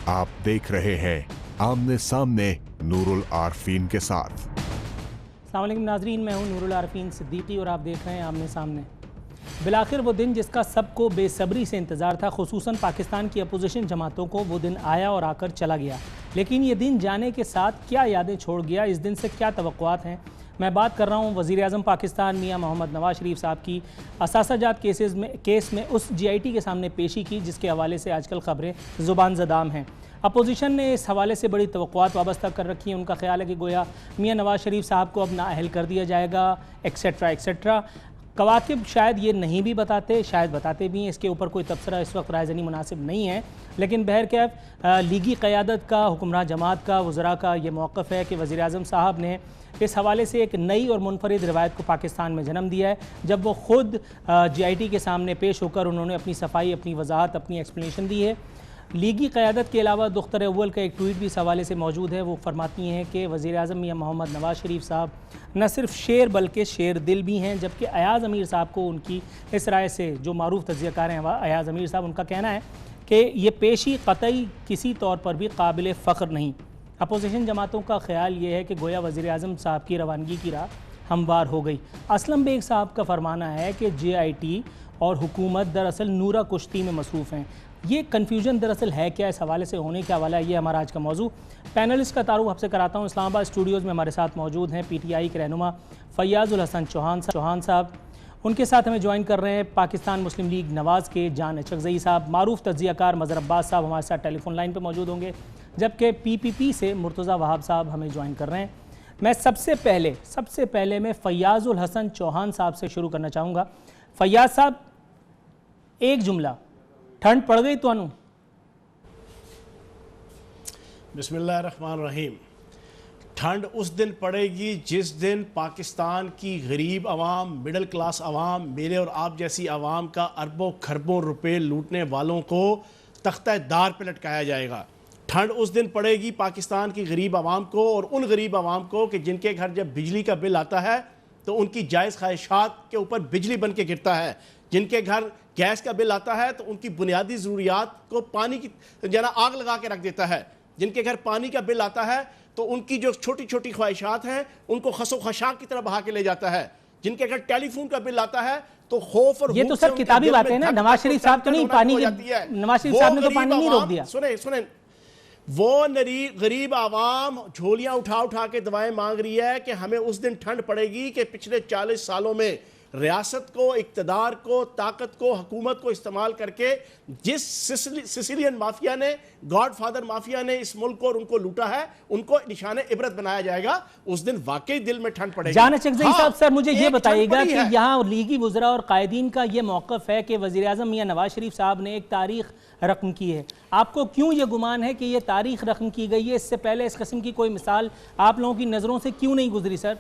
आप देख रहे हैं आमने सामने नूरुल आरफीन के साथ। अस्सलाम वालेकुम नाजरीन, मैं हूं नूरुल आरफीन सिद्दीकी और आप देख रहे हैं आमने सामने। बिलाखिर वो दिन जिसका सबको बेसब्री से इंतज़ार था, खुसूसन पाकिस्तान की अपोजिशन जमातों को, वो दिन आया और आकर चला गया। लेकिन ये दिन जाने के साथ क्या यादें छोड़ गया, इस दिन से क्या तवक्कुआत हैं। मैं बात कर रहा हूँ वज़ीर आज़म पाकिस्तान मियाँ मोहम्मद नवाज शरीफ साहब की असासाजात केस में उस GIT के सामने पेशी की, जिसके हवाले से आजकल ख़बरें ज़ुबान ज़दाम हैं। अपोजिशन ने इस हवाले से बड़ी तवक्कुआत वाबस्ता कर रखी हैं। उनका ख्याल है कि गोया मियाँ नवाज शरीफ साहब को अब नाअहल कर दिया जाएगा, एक्सेट्रा एक्सेट्रा। कवातिब शायद ये नहीं भी बताते, शायद बताते भी हैं। इसके ऊपर कोई तबसरा इस वक्त रायज़नी मुनासिब नहीं है। लेकिन बहरकैफ लीगी क़यादत का, हुक्मरान जमात का, वज़रा का ये मौक़िफ़ है कि वज़ीर आज़म साहब ने इस हवाले से एक नई और मुनफरिद रिवायत को पाकिस्तान में जन्म दिया है, जब वो ख़ुद GIT के सामने पेश होकर उन्होंने अपनी सफाई, अपनी वजाहत, अपनी एक्सप्लेनेशन दी है। लीगी क़यादत के अलावा दुख्तर अव्वल का एक ट्वीट भी इस हवाले से मौजूद है। वो फरमाती हैं कि वज़ीर आज़म मियाँ मोहम्मद नवाज शरीफ साहब न सिर्फ शेर बल्कि शेर दिल भी हैं। जबकि अयाज़ अमीर साहब को उनकी इस राय से, जो मारूफ तज्ज़ियाकार हैं अयाज़ अमीर साहब, उनका कहना है कि ये पेशी क़तई किसी तौर पर भी काबिल फ़ख्र नहीं। अपोजिशन जमातों का ख्याल ये है कि गोया वज़ीर आज़म साहब की रवानगी की राह हमवार हो गई। असलम बेग साहब का फरमाना है कि GIT और हुकूमत दरअसल नूरा कुश्ती में मसरूफ़ हैं। ये कन्फ्यूजन दरअसल है क्या, इस हवाले से होने क्या वाला है, ये हमारा आज का मौजू। पैनलिस्ट का तारुफ आपसे कराता हूँ। इस्लामाबाद स्टूडियोज़ में हमारे साथ मौजूद हैं PTI के रहनुमा फैयाज़ुल हसन चौहान साहब। उनके साथ हमें ज्वाइन कर रहे हैं पाकिस्तान मुस्लिम लीग नवाज़ के जान अचकज़ई साहब। मारूफ तज्ज़ियाकार मज़हर अब्बास साहब हमारे साथ टेलीफोन लाइन पर मौजूद होंगे। जबकि PPP से मुर्तज़ा वहाब साहब हमें ज्वाइन कर रहे हैं। मैं सबसे पहले मैं फैयाज़ुल हसन चौहान साहब से शुरू करना चाहूँगा। फैयाज़ साहब, एक जुमला, ठंड पड़ गई तो अनु? बिस्मिल्लाहिर्रहमानिर्रहीम। ठंड उस दिन पड़ेगी जिस दिन पाकिस्तान की गरीब आवाम, मिडिल क्लास आवाम, मेरे और आप जैसी आवाम का अरबों खरबों रुपए लूटने वालों को तख्ता दार पर लटकाया जाएगा। ठंड उस दिन पड़ेगी पाकिस्तान की गरीब आवाम को, और उन गरीब आवाम को कि जिनके घर जब बिजली का बिल आता है तो उनकी जायज़ ख्वाहिशात के ऊपर बिजली बन के गिरता है। जिनके घर गैस का बिल आता है तो उनकी बुनियादी ज़रूरियात को पानी की जना आग लगा के रख देता है। जिनके घर पानी का बिल आता है तो उनकी जो छोटी छोटी ख्वाहिशात हैं उनको खसो खशाक की तरह बहा के ले जाता है। जिनके घर टेलीफोन का बिल आता है तो खौफ और ये तो सब किताबी बातें हैं ना। नवाज शरीफ साहब तो नहीं, पानी नवाज शरीफ साहब ने तो पानी नहीं रोक दिया। सुने, वो गरीब आवाम झोलियां उठा उठा के दवाएं मांग रही है कि हमें उस दिन ठंड पड़ेगी कि पिछले 40 सालों में रियासत को, इक़्तिदार को, ताकत को, हुकूमत को इस्तेमाल करके जिस सिसिलियन माफिया ने, गॉडफादर माफिया ने इस मुल्क को और उनको लूटा है, उनको निशाने इबरत बनाया जाएगा। उस दिन वाकई दिल में ठंड पड़ेगी। जान अचकज़ई साहब, सर मुझे ये बताइएगा कि यहाँ लीगी वज़रा और कायदीन का ये मौक़िफ़ है कि वज़ीर आज़म मियाँ नवाज शरीफ साहब ने एक तारीख़ रकम की है। आपको क्यों ये गुमान है कि ये तारीख़ रकम की गई है? इससे पहले इस किस्म की कोई मिसाल आप लोगों की नज़रों से क्यों नहीं गुजरी सर?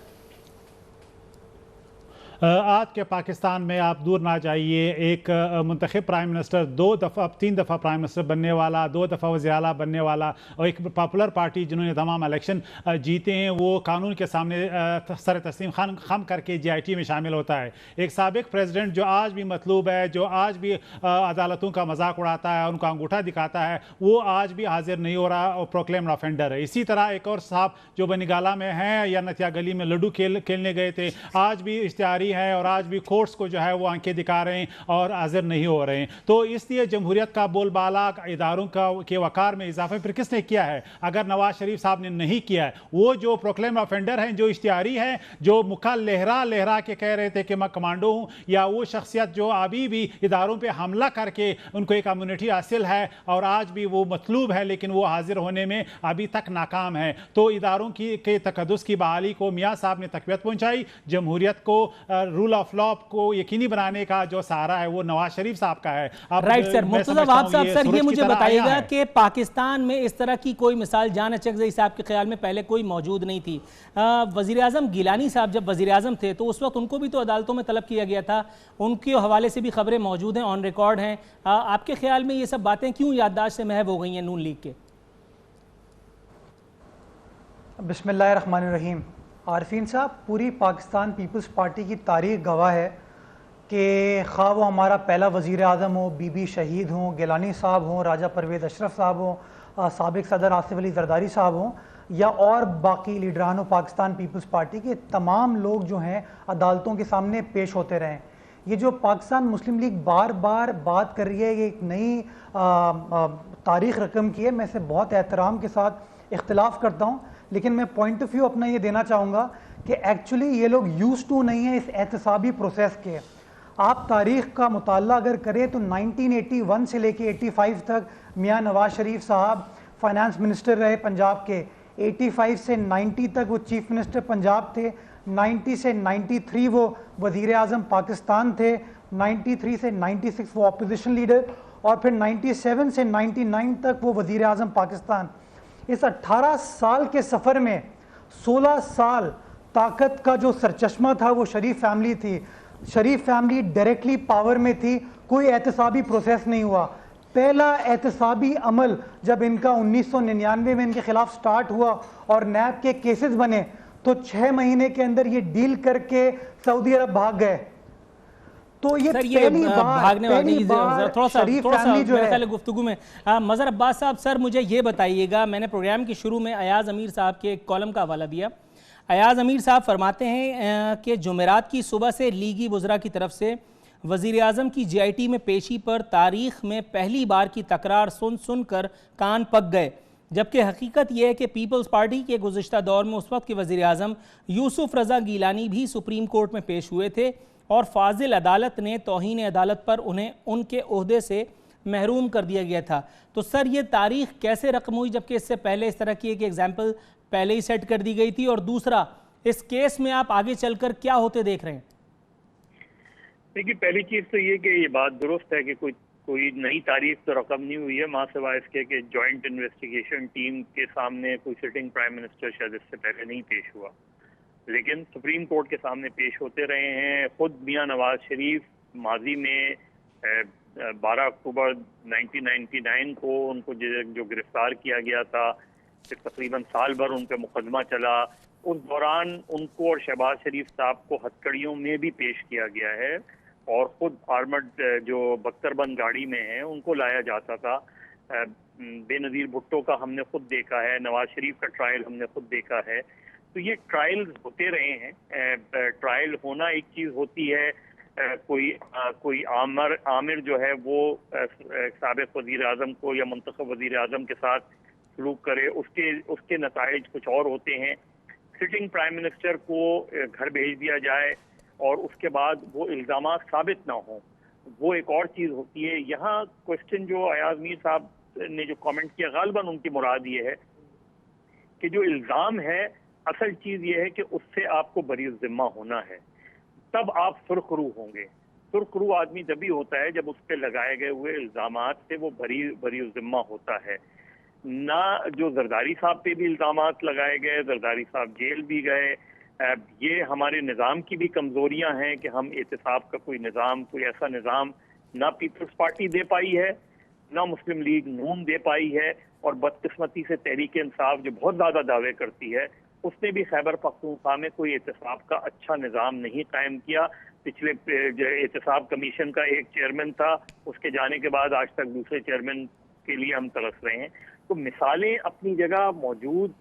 आज के पाकिस्तान में आप दूर ना जाइए, एक मुंतखब प्राइम मिनिस्टर, 3 दफ़ा प्राइम मिनिस्टर बनने वाला, 2 दफ़ा वज़ीर आला बनने वाला, और एक पॉपुलर पार्टी जिन्होंने तमाम इलेक्शन जीते हैं, वो कानून के सामने सर तस्लीम खम करके GIT में शामिल होता है। एक साबिक प्रेसिडेंट जो आज भी मतलूब है, जो आज भी अदालतों का मजाक उड़ाता है, उनका अंगूठा दिखाता है, वो आज भी हाजिर नहीं हो रहा और प्रोक्लेम्ड ऑफेंडर है। इसी तरह एक और साहब जो बनीगाला में हैं या नतिया गली में लड्डू खेलने गए थे, आज भी इश्तिहारी है और आज भी कोर्ट्स को जो है वो आंखें दिखा रहे हैं और हाजिर नहीं हो रहे हैं। तो इसलिए जमहूरियत का बोलबाला, इदारों का के वकार में इजाफा फिर किसने किया है? अगर नवाज शरीफ साहब ने नहीं किया है, वो जो प्रोक्लेम ऑफेंडर हैं, जो इश्तिहारी हैं, जो मुखा लहरा के कह रहे थे कि मैं कमांडो हूँ, या वो शख्सियत जो अभी भी इदारों पर हमला करके उनको एक इम्यूनिटी हासिल है और आज भी वो मतलूब है लेकिन वो हाजिर होने में अभी तक नाकाम है। तो इदारों के तकद्दुस की बहाली को मियाँ साहब ने तक़वियत पहुँचाई। जमहूरियत को, रूल ऑफ लॉ को यकीनी बनाने का जो सहारा है वो नवाज शरीफ साहब का है। Right sir. मुर्तज़ा वहाब साहब, सर ये मुझे बताइएगा कि पाकिस्तान में इस तरह की कोई मिसाल जान अचकज़ई साहब के ख्याल में पहले कोई मौजूद नहीं थी। वज़ीर आज़म गिलानी साहब जब वज़ीर आज़म थे तो उस वक्त उनको भी तो अदालतों में तलब किया गया था, उनके हवाले से भी खबरें मौजूद हैं, ऑन रिकॉर्ड हैं। आपके ख्याल में ये सब बातें क्यों याददाश्त से महव हो गई हैं नून लीग के? बिस्मिल्लाहिर्रहमानिर्रहीम। आरफीन साहब, पूरी पाकिस्तान पीपल्स पार्टी की तारीख गवाह है कि खा वो हमारा पहला वज़ीर आज़म हो, बीबी शहीद हों, गिलानी साहब हों, राजा परवेज़ अशरफ साहब हों, साबिक सदर आसिफ अली जरदारी साहब हों या और बाकी लीडरान पाकिस्तान पीपल्स पार्टी के तमाम लोग जो हैं अदालतों के सामने पेश होते रहें। ये जो पाकिस्तान मुस्लिम लीग बार बार बात कर रही है, ये एक नई तारीख रकम की है, मैं इसे बहुत एहतराम के साथ इख्तिलाफ करता हूँ, लेकिन मैं पॉइंट ऑफ व्यू अपना ये देना चाहूँगा कि एक्चुअली ये लोग यूज टू नहीं है इस एहतसाबी प्रोसेस के। आप तारीख़ का मुताला अगर करें तो 1981 से लेके 85 तक मियाँ नवाज शरीफ साहब फाइनेंस मिनिस्टर रहे पंजाब के, 85 से 90 तक वो चीफ मिनिस्टर पंजाब थे, 90 से 93 वो वज़ीर आज़म पाकिस्तान थे, 93 से 96 वो अपोजिशन लीडर, और फिर 97 से 99 तक वो वज़ीर आज़म पाकिस्तान। इस 18 साल के सफ़र में 16 साल ताकत का जो सरचश्मा था वो शरीफ फैमिली थी। शरीफ फैमिली डायरेक्टली पावर में थी, कोई एहतसाबी प्रोसेस नहीं हुआ। पहला एहतसाबी अमल जब इनका 1999 में इनके खिलाफ स्टार्ट हुआ और नैब के केसेस बने तो 6 महीने के अंदर ये डील करके सऊदी अरब भाग गए। तो ये पहली बार थोड़ा सा मेरे ख्याल गुफ्तगू में मज़हर अब्बास साहब, सर मुझे ये बताइएगा, मैंने प्रोग्राम के शुरू में अयाज अमीर साहब के एक कॉलम का हवाला दिया। अयाज अमीर साहब फरमाते हैं कि जुमेरात की सुबह से लीगी वज़रा की तरफ से वज़ीर आज़म की GIT में पेशी पर तारीख़ में पहली बार की तकरार सुन कर कान पक गए, जबकि हकीकत यह है कि पीपल्स पार्टी के गुज़िश्ता दौर में उस वक्त के वज़ीर आज़म यूसुफ रज़ा गीलानी भी सुप्रीम कोर्ट में पेश हुए थे और फाजिल अदालत ने तौहीन अदालत पर उन्हें उनके ओहदे से महरूम कर दिया गया था। तो सर ये तारीख़ कैसे रकम हुई जबकि इससे पहले इस तरह की एक एग्जाम्पल पहले ही सेट कर दी गई थी? और दूसरा, इस केस में आप आगे चलकर क्या होते देख रहे हैं? देखिए, पहली चीज़ तो ये कि ये बात दुरुस्त है कि कोई नई तारीख तो रकम नहीं हुई है, माँ सिवाय इसके कि जॉइंट इन्वेस्टिगेशन टीम के सामने कोई सिटिंग प्राइम मिनिस्टर शायद इससे पहले नहीं पेश हुआ, लेकिन सुप्रीम कोर्ट के सामने पेश होते रहे हैं। खुद मियाँ नवाज शरीफ माजी में 12 अक्टूबर 1999 को उनको जो गिरफ्तार किया गया था, फिर तकरीबन साल भर उन पर मुकदमा चला, उस दौरान उनको और शहबाज शरीफ साहब को हथकड़ियों में भी पेश किया गया है और ख़ुद आर्मड जो बख्तरबंद गाड़ी में है उनको लाया जाता था। बेनज़ीर भुट्टो का हमने खुद देखा है, नवाज शरीफ का ट्रायल हमने खुद देखा है। तो ये ट्रायल्स होते रहे हैं। ट्रायल होना एक चीज़ होती है, कोई आमिर जो है वो साबिक़ वज़ीर आज़म को या मुंतख़ब वज़ीर आज़म के साथ सलूक करे, उसके नताइज कुछ और होते हैं। सिटिंग प्राइम मिनिस्टर को घर भेज दिया जाए और उसके बाद वो इल्ज़ामात साबित ना हो, वो एक और चीज़ होती है। यहाँ क्वेश्चन जो अयाज मीर साहब ने जो कमेंट किया, गालिबन उनकी मुराद ये है कि जो इल्ज़ाम है, असल चीज़ ये है कि उससे आपको बरी ज़िम्मा होना है, तब आप सुरखरू होंगे। सुरखरू आदमी तभी होता है जब उस पर लगाए गए हुए इल्ज़ामात से वो बरी ज़िम्मा होता है। ना जो जरदारी साहब पे भी इल्ज़ामात लगाए गए, जरदारी साहब जेल भी गए। ये हमारे निज़ाम की भी कमज़ोरियां हैं कि हम एहतसाब का कोई ऐसा निज़ाम ना पीपल्स पार्टी दे पाई है, ना मुस्लिम लीग नून दे पाई है, और बदकिस्मती से तहरीक इंसाफ जो बहुत ज़्यादा दावे करती है, उसने भी खैबर पख्तूनख्वा में कोई एहतसाब का अच्छा निज़ाम नहीं कायम किया। पिछले एहतसाब कमीशन का एक चेयरमैन था, उसके जाने के बाद आज तक दूसरे चेयरमैन के लिए हम तरस रहे हैं। तो मिसालें अपनी जगह मौजूद,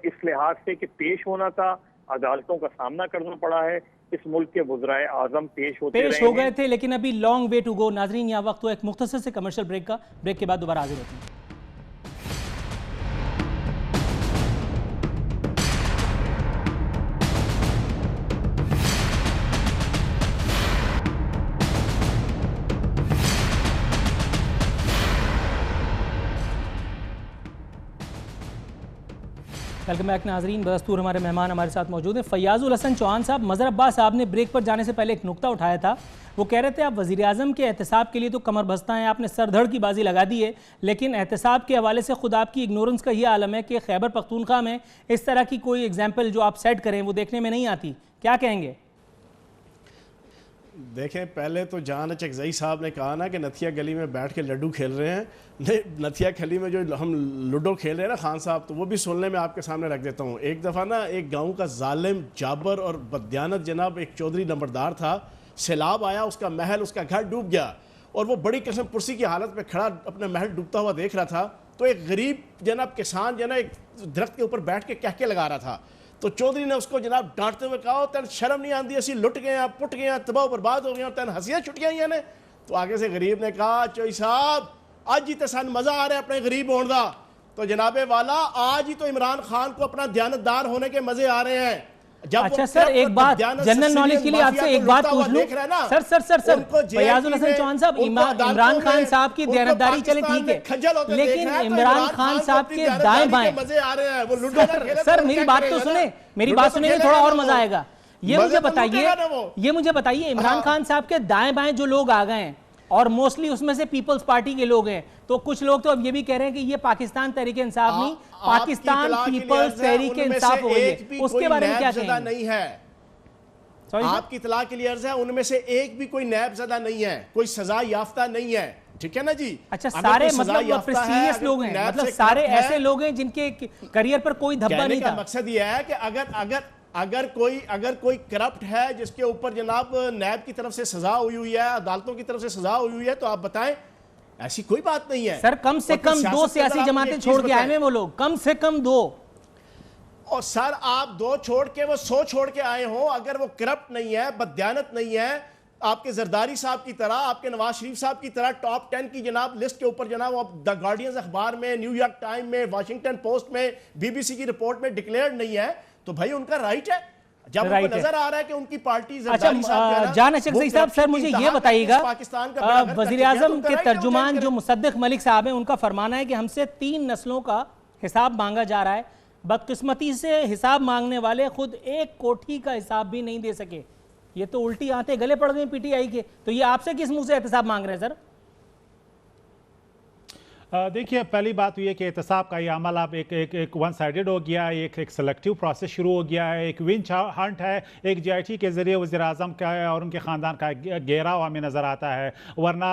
इस लिहाज से कि पेश होना था, अदालतों का सामना करना पड़ा है, इस मुल्क के वज़राए आज़म पेश हो गए थे, लेकिन अभी लॉन्ग वे टू गो। नाजरीन, यहाँ वक्त हुआ एक मुख्तसर से कमर्शियल ब्रेक का। ब्रेक के बाद दोबारा हाजिर होते हैं। वेलकम बैक नाजरीन। बदस्तूर हमारे मेहमान हमारे साथ मौजूद हैं। फैयाजुल हसन चौहान साहब, मज़हर अब्बास साहब ने ब्रेक पर जाने से पहले एक नुक्ता उठाया था। वो कह रहे थे आप वज़ीर आज़म के एहतसाब के लिए तो कमर बस्ता हैं, आपने सर धड़ की बाजी लगा दी है, लेकिन एहतसाब के हवाले से खुद आपकी इग्नोरेंस का ये आलम है कि खैबर पख्तूनख्वा में इस तरह की कोई एग्जाम्पल जो आप सेट करें वो देखने में नहीं आती। क्या कहेंगे? देखें, पहले तो जहान चकजई साहब ने कहा ना कि नथिया गली में बैठ के लड्डू खेल रहे हैं, नहीं, नथिया गली में जो हम लूडो खेल रहे हैं ना खान साहब, तो वो भी सुनने में आपके सामने रख देता हूँ। एक दफ़ा ना एक गांव का जालिम, जाबर और बददियानत जनाब एक चौधरी नंबरदार था, सैलाब आया, उसका महल, उसका घर डूब गया, और वो बड़ी कसम पुरसी की हालत में खड़ा अपना महल डूबता हुआ देख रहा था। तो एक गरीब जनाब किसान जना एक दरख्त के ऊपर बैठ के कह के लगा रहा था, तो चौधरी ने उसको जनाब डांटते हुए कहा, तेन शर्म नहीं आती, असी लुट गए, पुट गए, तबाह बर्बाद हो गए, तेन हंसियां छुट्टियां ने। तो आगे से गरीब ने कहा, चोई साहब आज ही तो सन मजा आ रहा है अपने गरीब होने का, तो जनाबे वाला आज ही तो इमरान खान को अपना दयानतदार होने के मजे आ रहे हैं। जब अच्छा सर, एक बात जनरल नॉलेज के लिए आपसे एक बात पूछ लूं सर फयाजुल हसन चौहान साहब, इमरान खान साहब की दयानतदारी चले ठीक है, लेकिन इमरान खान साहब के दाएं बाएं मजे आ रहे हैं। सर मेरी बात तो सुने, मेरी बात सुनेंगे थोड़ा और मजा आएगा। ये मुझे बताइए इमरान खान साहब के दाएं बाएं जो लोग आ गए हैं और मोस्टली उसमें से पीपल्स पार्टी के लोग हैं, तो कुछ लोग तो अब ये भी कह रहे हैं कि ये पाकिस्तान तहरीक इंसाफ नहीं, पाकिस्तान पीपल्स तहरीक इंसाफ हो गई है, उसके बारे में क्या कहेंगे? नहीं है, आपकी इत्तला के लिए अर्ज है, उनमें से एक भी कोई नैबज़दा नहीं है, कोई सजा याफ्ता नहीं है, ठीक है ना जी। अच्छा, सारे मतलब प्रेस्टीजियस लोग हैं, मतलब सारे ऐसे लोग हैं जिनके करियर पर कोई धब्बा नहीं था। मकसद ये है कि अगर कोई करप्ट है जिसके ऊपर जनाब नैब की तरफ से सजा हुई है, अदालतों की तरफ से सजा हुई है, तो आप बताएं, ऐसी कोई बात नहीं है सर। कम से कम 2 सियासी जमातें छोड़ के आए हैं वो लोग, कम से कम 2। और सर आप 2 छोड़ के वो 100 छोड़ के आए हो, अगर वो करप्ट नहीं है, बददियानत नहीं है, आपके जरदारी साहब की तरह, आपके नवाज शरीफ साहब की तरह टॉप 10 की जनाब लिस्ट के ऊपर जनाब द गार्डियन अखबार में, न्यूयॉर्क टाइम में, वाशिंगटन पोस्ट में, बीबीसी की रिपोर्ट में डिक्लेयर नहीं है, तो भाई उनका राइट है। जब उनको नजर आ रहा है कि उनकी पार्टी अच्छा, जान अशरफ साहब सर मुझे ये बताइएगा, वजीर आजम के तर्जुमान जो मुसद्दिक मलिक साहब हैं, उनका फरमाना है कि हमसे 3 नस्लों का हिसाब मांगा जा रहा है, बदकिस्मती से हिसाब मांगने वाले खुद एक कोठी का हिसाब भी नहीं दे सके। ये तो उल्टी आंतें गले पड़ गई पीटीआई के, तो ये आपसे किस मुंह से एहतसाब मांग रहे हैं सर? देखिए, पहली बात ये कि एहतसाब का ये अमल अब एक वन साइडेड हो गया, एक सेलेक्टिव प्रोसेस शुरू हो गया है, एक विंच हंट है, एक JIT के ज़रिए वज़ीर आज़म का और उनके ख़ानदान का घेराव हमें नज़र आता है। वरना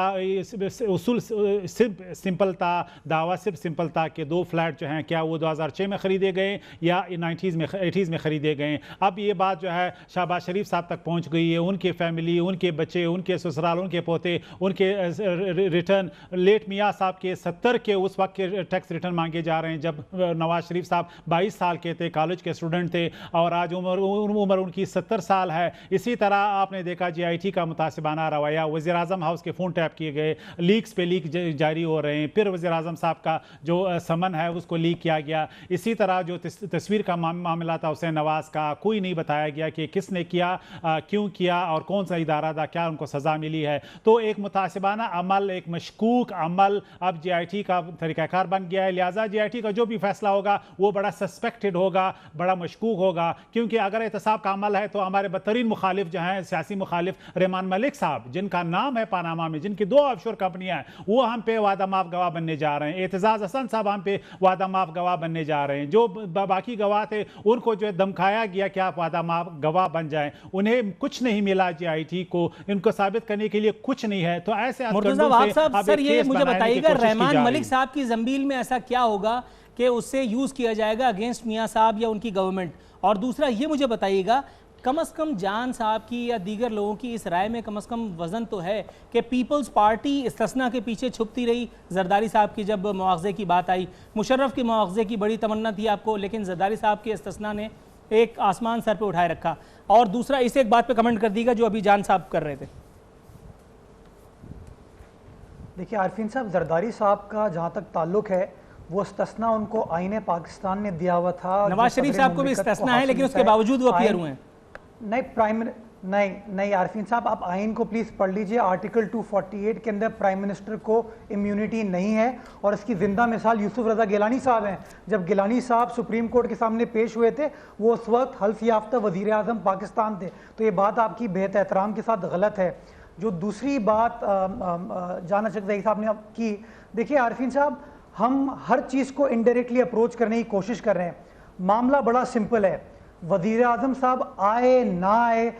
उसूल सिंपल था, दावा सिर्फ सिंपल था कि 2 फ्लैट जो हैं क्या वो 2006 में ख़रीदे गए या 90s में 80s में ख़रीदे गए। अब ये बात जो है शहबाज शरीफ साहब तक पहुँच गई है, उनके फैमिली, उनके बच्चे, उनके ससुराल, उनके पोते, उनके रिटर्न, लेट मियाँ साहब के 70 के उस वक्त के टैक्स रिटर्न मांगे जा रहे हैं जब नवाज शरीफ साहब 22 साल के थे, कॉलेज के स्टूडेंट थे, और आज उम्र उनकी 70 साल है। इसी तरह आपने देखा JIT का मुतासिबाना रवैया, वज़ीर आज़म हाउस के फ़ोन टैप किए गए, लीक्स पे लीक जारी हो रहे हैं, फिर वज़ीर आज़म साहब का जो समन है उसको लीक किया गया। इसी तरह जो तस्वीर का मामला था हुसैन नवाज का, कोई नहीं बताया गया कि किसने किया, क्यों किया और कौन सा इदारा था, क्या उनको सज़ा मिली है। तो एक मुतासिबाना अमल, एक मशकूक अमल अब JIT का तरीकाकार बन गया है। लिहाजा JIT का जो भी फैसला होगा वो बड़ा सस्पेक्टेड होगा, बड़ा मशकूक होगा, क्योंकि अगर एहतसाब का अमल है तो हमारे बदतरीन मुखालिफ जो हैं, सियासी मुखालिफ रहमान मलिक साहब, जिनका नाम है पानामा में, जिनकी 2 ऑफशोर कंपनियां हैं, वो हम पे वादा माफ गवाह बनने जा रहे हैं। एतजाज हसन साहब हम पे वादा माफ गवाह बनने जा रहे हैं। जो बाकी गवाह थे उनको जो धमकाया गया कि आप वादा माफ गवाह बन जाएं, उन्हें कुछ नहीं मिला JIT को, इनको साबित करने के लिए कुछ नहीं है। तो ऐसे सर ये मुझे बताइएगा, रहमान मलिक साहब की जंबील में ऐसा क्या होगा कि उससे यूज किया जाएगा अगेंस्ट मियां साहब या उनकी गवर्नमेंट? और दूसरा ये मुझे बताइएगा, कम से कम जान साहब की या दीगर लोगों की इस राय में कम से कम वजन तो है कि पीपल्स पार्टी इस्तिस्ना के पीछे छुपती रही। जरदारी साहब की जब मुआवजे की बात आई, मुशर्रफ की मुआवजे की बड़ी तमन्ना थी आपको, लेकिन जरदारी साहब के इस्तिस्ना ने एक आसमान सर पे उठाए रखा। और दूसरा, इसे एक बात पे कमेंट कर दीजिएगा जो अभी जान साहब कर रहे थे। देखिए आरफीन साहब, जरदारी साहब का जहाँ तक ताल्लुक है, वो इस्तिस्ना उनको आईने पाकिस्तान ने दिया हुआ था। नवाज शरीफ साहब को भी इस्तिस्ना है, लेकिन उसके बावजूद वो अपीयर हुए हैं। नहीं आरफीन साहब, आप आइन को प्लीज़ पढ़ लीजिए। आर्टिकल 248 के अंदर प्राइम मिनिस्टर को इम्यूनिटी नहीं है, और इसकी जिंदा मिसाल यूसुफ रजा गिलानी साहब हैं। जब गिलानी साहब सुप्रीम कोर्ट के सामने पेश हुए थे, वो उस वक्त हल्फ याफ्ता वज़ीर आज़म पाकिस्तान थे। तो ये बात आपकी बेहद एहतराम के साथ गलत है। जो दूसरी बात जाना अशरफ साहब ने की, देखिए आरफीन साहब, हम हर चीज़ को इनडायरेक्टली अप्रोच करने की कोशिश कर रहे हैं। मामला बड़ा सिंपल है, वज़ीर आज़म साहब आए ना आए,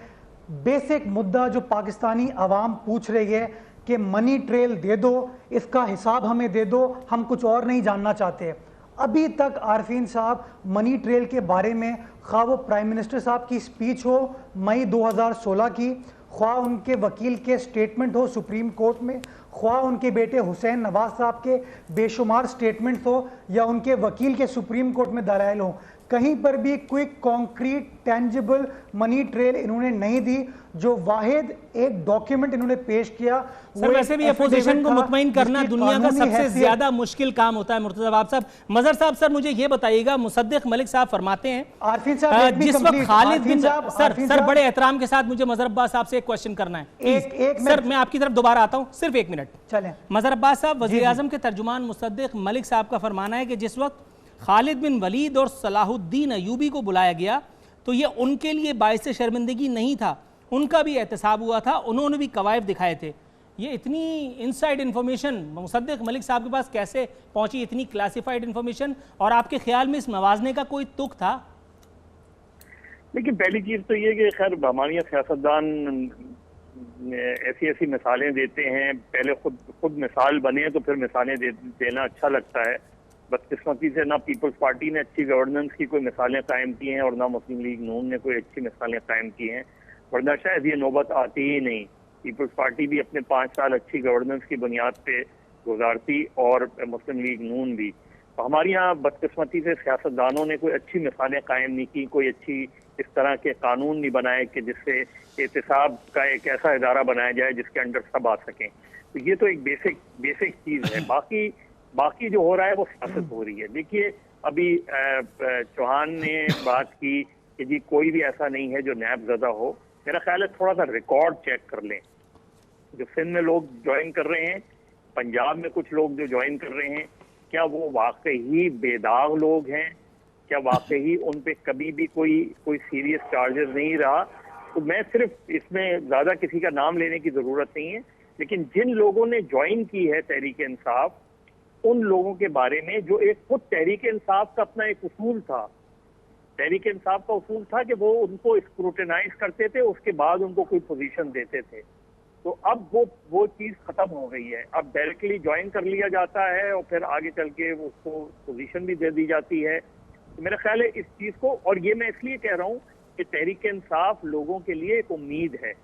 बेसिक मुद्दा जो पाकिस्तानी अवाम पूछ रही है कि मनी ट्रेल दे दो, इसका हिसाब हमें दे दो, हम कुछ और नहीं जानना चाहते। अभी तक आरफीन साहब मनी ट्रेल के बारे में, खा वो प्राइम मिनिस्टर साहब की स्पीच हो मई 2016 की, ख्वाह उनके वकील के स्टेटमेंट हो सुप्रीम कोर्ट में, ख्वाह उनके बेटे हुसैन नवाज साहब के बेशुमार स्टेटमेंट्स हो या उनके वकील के सुप्रीम कोर्ट में दलाइल हो, कहीं पर भी कोई कॉन्क्रीट टेंजिबल मनी ट्रेल इन्होंने नहीं दी। जो वाहिद एक डॉक्यूमेंट इन्होंने पेश किया, सर वैसे भी अपोजिशन को मुतमईन करना दुनिया का सबसे ज्यादा मुश्किल काम होता है मुर्तजा बाब साहब। मजहर साहब, सर मुझे ये बताइएगा, मुसद्दिक मलिक साहब फरमाते हैं, आरफीन साहब जिस वक्त खालिद बिन सर बड़े एहतराम के साथ मुझे मजहर अब्बास साहब से एक क्वेश्चन करना है, एक सर मैं आपकी तरफ दोबारा आता हूं, सिर्फ 1 मिनट चलें। मजहर अब्बास साहब, वज़ीर आज़म के तर्जुमान मुसद्दिक मलिक साहब का फरमाना है कि जिस वक्त खालिद बिन वलीद और सलाहुद्दीन अयूबी को बुलाया गया तो ये उनके लिए बाइस शर्मिंदगी नहीं था, उनका भी एहतसाब हुआ था, उन्होंने भी कवायद दिखाए थे। ये इतनी इनसाइड इन्फॉर्मेशन मुसद्दिक मलिक साहब के पास कैसे पहुंची, इतनी क्लासिफाइड इन्फॉर्मेशन, और आपके ख्याल में इस मवाजने का कोई तुक था? लेकिन पहली चीज तो ये कि खैर हमारे सियासतदान ऐसी ऐसी मिसालें देते हैं, पहले खुद मिसाल बने तो फिर मिसालें देना अच्छा लगता है। बदकिस्मती से ना पीपल्स पार्टी ने अच्छी गवर्नेंस की कोई मिसालें कायम की हैं और ना मुस्लिम लीग नून ने कोई अच्छी मिसालें कायम की हैं, वरना शायद ये नौबत आती ही नहीं। पीपल्स पार्टी भी अपने 5 साल अच्छी गवर्नेंस की बुनियाद पे गुजारती और मुस्लिम लीग नून भी। तो हमारे यहाँ बदकिस्मती से सियासतदानों ने कोई अच्छी मिसालें कायम नहीं की, कोई अच्छी इस तरह के कानून नहीं बनाए कि जिससे एहतसाब का एक ऐसा इदारा बनाया जाए जिसके अंडर सब आ सकें। तो ये तो एक बेसिक चीज़ है। बाकी जो हो रहा है वो सियासत हो रही है। देखिए अभी चौहान ने बात की कि जी कोई भी ऐसा नहीं है जो नैब ज़दा हो। मेरा ख्याल है थोड़ा सा रिकॉर्ड चेक कर लें, जो सिंध में लोग ज्वाइन कर रहे हैं, पंजाब में कुछ लोग जो ज्वाइन कर रहे हैं, क्या वो वाकई बेदाग लोग हैं? क्या वाकई उन पे कभी भी कोई सीरियस चार्जेस नहीं रहा? तो मैं सिर्फ इसमें ज़्यादा किसी का नाम लेने की ज़रूरत नहीं है, लेकिन जिन लोगों ने ज्वाइन की है तहरीक इंसाफ, उन लोगों के बारे में जो एक खुद तहरीक इंसाफ का अपना एक उसूल था, तहरीक इंसाफ का उसूल था कि वो उनको स्क्रूटिनाइज करते थे, उसके बाद उनको कोई पोजीशन देते थे। तो अब वो चीज़ खत्म हो गई है। अब डायरेक्टली ज्वाइन कर लिया जाता है और फिर आगे चल के उसको पोजीशन भी दे दी जाती है। तो मेरा ख्याल है इस चीज़ को, और ये मैं इसलिए कह रहा हूँ कि तहरीक इंसाफ लोगों के लिए एक उम्मीद है,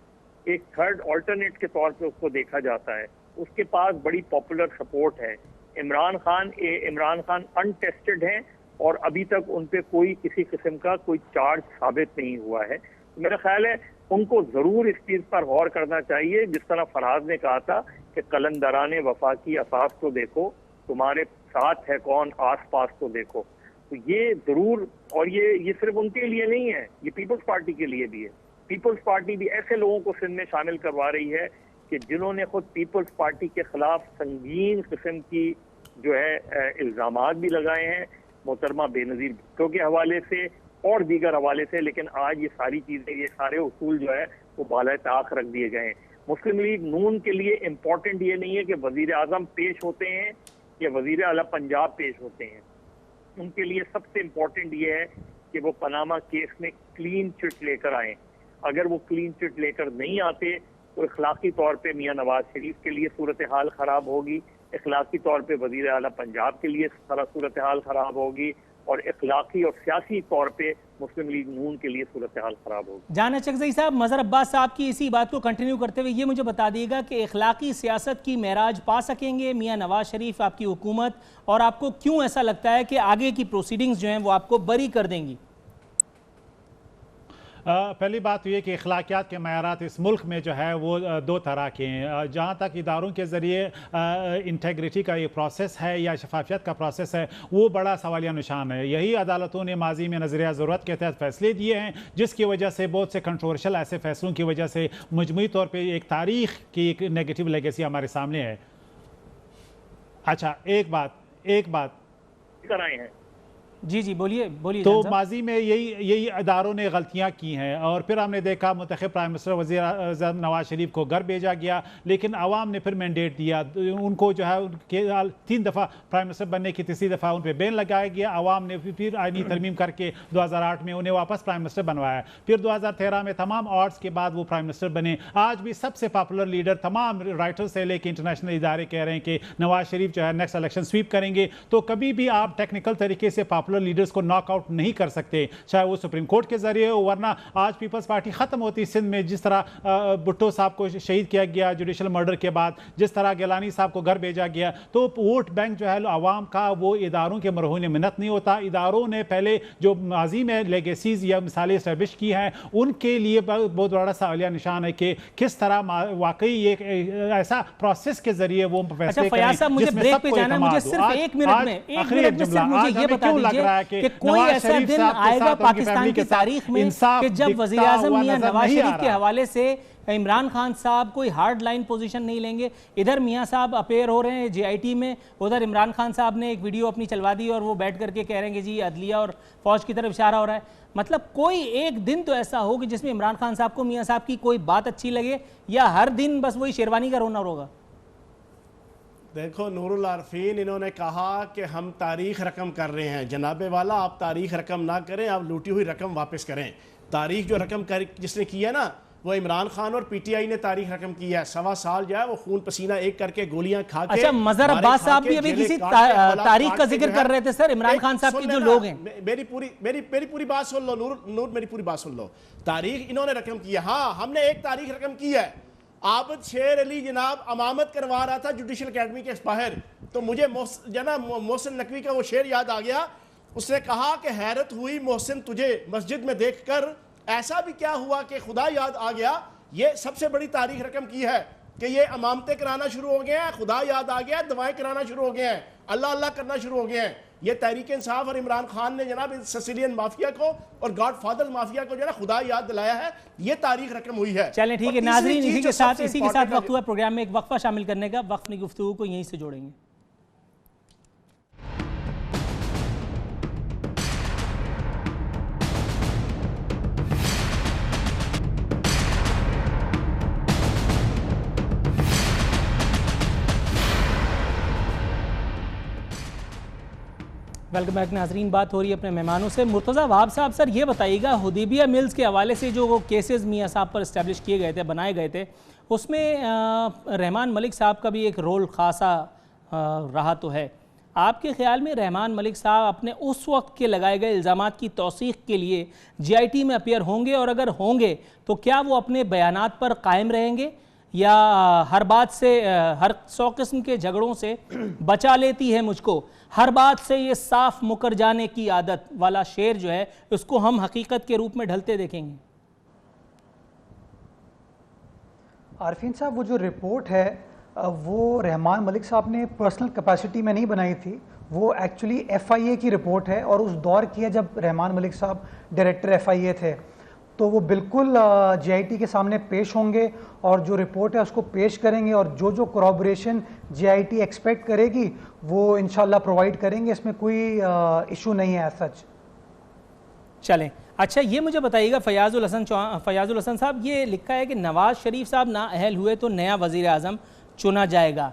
एक थर्ड ऑल्टरनेट के तौर पे उसको देखा जाता है। उसके पास बड़ी पॉपुलर सपोर्ट है। इमरान खान अनटेस्टेड हैं और अभी तक उन पे कोई किसी किस्म का कोई चार्ज साबित नहीं हुआ है। तो मेरा ख्याल है उनको ज़रूर इस चीज़ पर गौर करना चाहिए, जिस तरह फराज ने कहा था कि कलंदराने वफा की असास तो देखो, तुम्हारे साथ है कौन आस पास तो देखो। तो ये ज़रूर, और ये सिर्फ उनके लिए नहीं है, ये पीपल्स पार्टी के लिए भी है। पीपल्स पार्टी भी ऐसे लोगों को सिंध में शामिल करवा रही है कि जिन्होंने खुद पीपल्स पार्टी के खिलाफ संगीन किस्म की जो है इल्ज़ामात भी लगाए हैं, मोहतरमा बेनज़ीर भुट्टो के हवाले से और दीगर हवाले से। लेकिन आज ये सारी चीज़ें, ये सारे उसूल जो है वो बाला ताक रख दिए गए हैं। मुस्लिम लीग नून के लिए इम्पोर्टेंट ये नहीं है कि वज़ीर आज़म पेश होते हैं या वज़ीर आला पंजाब पेश होते हैं। उनके लिए सबसे इम्पोर्टेंट ये है कि वो पनामा केस में क्लीन चिट लेकर आएँ। अगर वो क्लीन चिट लेकर नहीं आते तो इखलाकी तौर पे मियां नवाज शरीफ के लिए सूरत हाल ख़राब होगी, इखलाकी तौर पे वज़ीर आला पंजाब के लिए सूरत हाल ख़राब होगी, और इखलाकी और सियासी तौर पे मुस्लिम लीग नून के लिए सूरत हाल ख़राब होगी। जाना चकज़ई साहब, मज़हर अब्बास साहब की इसी बात को कंटिन्यू करते हुए ये मुझे बता दिएगा कि इखलाकी सियासत की महराज पा सकेंगे मियां नवाज शरीफ, आपकी हुकूमत, और आपको क्यों ऐसा लगता है कि आगे की प्रोसीडिंग्स जो हैं वो आपको बरी कर देंगी? पहली बात तो ये कि अखलाकियात के मयारात इस मुल्क में जो है वो 2 तरह के हैं। जहाँ तक इदारों के ज़रिए इंटेग्रिटी का ये प्रोसेस है या शफाफियत का प्रोसेस है, वो बड़ा सवालिया निशान है। यही अदालतों ने माजी में नज़रिया ज़रूरत के तहत फैसले दिए हैं, जिसकी वजह से बहुत से कंट्रोवर्शियल ऐसे फैसलों की वजह से मजमूई तौर पर एक तारीख की एक नेगेटिव लेगेसी हमारे सामने है। अच्छा, एक बात कराए हैं। जी जी, बोलिए। तो माजी में यही अदारों ने गलतियां की हैं, और फिर हमने देखा मुंतखब प्राइम मिनिस्टर वज़ीर आज़म नवाज शरीफ को घर भेजा गया, लेकिन आवाम ने फिर मैंडेट दिया उनको, जो है उनके 3 दफ़ा प्राइम मिनिस्टर बनने की 3री दफ़ा उन पर बैन लगाया गया। आवाम ने फिर आईनी तरमीम करके 2008 में उन्हें वापस प्राइम मिनिस्टर बनवाया। फिर 2013 में तमाम ऑड्स के बाद वो प्राइम मिनिस्टर बने। आज भी सबसे पॉपुलर लीडर, तमाम राइटर्स से लेके इंटरनेशनल इदारे कह रहे हैं कि नवाज शरीफ जो है नेक्स्ट इलेक्शन स्वीप करेंगे। तो कभी भी आप टेक्निकल तरीके से पॉपुलर लीडर्स को नॉकआउट नहीं कर सकते, चाहे वो सुप्रीम कोर्ट के जरिए हो, वरना आज पीपल्स पार्टी खत्म होती सिंध में। जिस तरह भुट्टो साहब को शहीद किया गया जुडिशल मर्डर के बाद, जिस तरह गिलानी साहब को घर भेजा गया, तो वोट बैंक जो है आवाम का वो इदारों के मरहून मिन्नत नहीं होता। इदारों ने पहले जो माजी में लेगेसीज या मिसालें इस्टेब्लिश की हैं, उनके लिए बहुत बड़ा सवालिया निशान है कि किस तरह वाकई एक ऐसा प्रोसेस के जरिए वो फैसले फयाज साहब, मुझे ब्रेक पे जाना है, मुझे सिर्फ एक मिनट में सिर्फ मुझे ये बता दीजिए कि कोई ऐसा दिन आएगा पाकिस्तान की तारीख में कि जब वज़ीर आज़म मियां नवाज शरीफ के हवाले से इमरान खान साहब कोई हार्ड लाइन पोजीशन नहीं लेंगे। इधर मियां साहब अपेयर हो रहे हैं JIT में, उधर इमरान खान साहब ने एक वीडियो अपनी चलवा दी और वो बैठ करके कह रहे हैं कि जी अदलिया और फौज की तरफ इशारा हो रहा है। मतलब कोई एक दिन तो ऐसा हो कि जिसमें इमरान खान साहब को मियां साहब की कोई बात अच्छी लगे, या हर दिन बस वही शेरवानी का रोना होगा? देखो नूरुल आरफीन, इन्होंने कहा कि हम तारीख रकम कर रहे हैं। जनाबे वाला, आप तारीख रकम ना करें, आप लूटी हुई रकम वापस करें। तारीख जो रकम जिसने की है ना, वो इमरान खान और PTI ने तारीख रकम की है। 1.25 साल जो है वो खून पसीना एक करके गोलियां खा के। अच्छा, मजहर अब्बास साहब भी अभी किसी तारीख का जिक्र कर रहे थे सर, इमरान खान साहब के जो लोग हैं। मेरी पूरी बात सुन लो नूर, मेरी पूरी बात सुन लो। तारीख इन्होंने रकम की है। हाँ, हमने एक तारीख रकम की है। आबद शेर अली जनाब अमामत करवा रहा था जुडिशल अकेडमी के बाहर, तो मुझे मोहसिन नकवी का वो शेर याद आ गया। उसने कहा कि हैरत हुई मोहसिन तुझे मस्जिद में देखकर, ऐसा भी क्या हुआ कि खुदा याद आ गया। ये सबसे बड़ी तारीख रकम की है कि ये अमामतें कराना शुरू हो गए हैं, खुदा याद आ गया, दवाएं कराना शुरू हो गए हैं, अल्लाह अल्लाह करना शुरू हो गए हैं। ये तहरीक इंसाफ और इमरान खान ने जनाब सिसिलियन माफिया को और गॉडफादर माफिया को जो है खुदा याद दिलाया है। ये तारीख रकम हुई है। चलें ठीक है नाज़रीन, इसी के साथ वक्त हुआ प्रोग्राम में एक वक्फा शामिल करने का। वक्फ की गुफ्तगू को यहीं से जोड़ेंगे। वेलकम बैक नाजरीन। बात हो रही है अपने मेहमानों से। मुर्तज़ा वहाब साहब, सर ये बताइएगा, हुदैबिया मिल्स के हवाले से जो केसेस मियां साहब पर इस्टेब्लिश किए गए थे, बनाए गए थे, उसमें रहमान मलिक साहब का भी एक रोल खासा रहा तो है। आपके ख्याल में रहमान मलिक साहब अपने उस वक्त के लगाए गए इल्ज़ामात की तौसीक़ के लिए JIT में अपीयर होंगे, और अगर होंगे तो क्या वो अपने बयानात पर कायम रहेंगे, या हर बात से, हर 100 किस्म के झगड़ों से बचा लेती है मुझको, हर बात से ये साफ मुकर जाने की आदत वाला शेर जो है उसको हम हकीकत के रूप में ढलते देखेंगे? आरफीन साहब, वो जो रिपोर्ट है वो रहमान मलिक साहब ने पर्सनल कैपेसिटी में नहीं बनाई थी। वो एक्चुअली FIA की रिपोर्ट है, और उस दौर की है जब रहमान मलिक साहब डायरेक्टर FIA थे। तो वो बिल्कुल JIT के सामने पेश होंगे और जो रिपोर्ट है उसको पेश करेंगे, और जो जो कोरॉबरेशन JIT एक्सपेक्ट करेगी वो इंशाल्लाह प्रोवाइड करेंगे। इसमें कोई इशू नहीं है सच। चलें, अच्छा ये मुझे बताइएगा फयाजुल हसन साहब, ये लिखा है कि नवाज शरीफ साहब नाअहल हुए तो नया वज़ीर आज़म चुना जाएगा।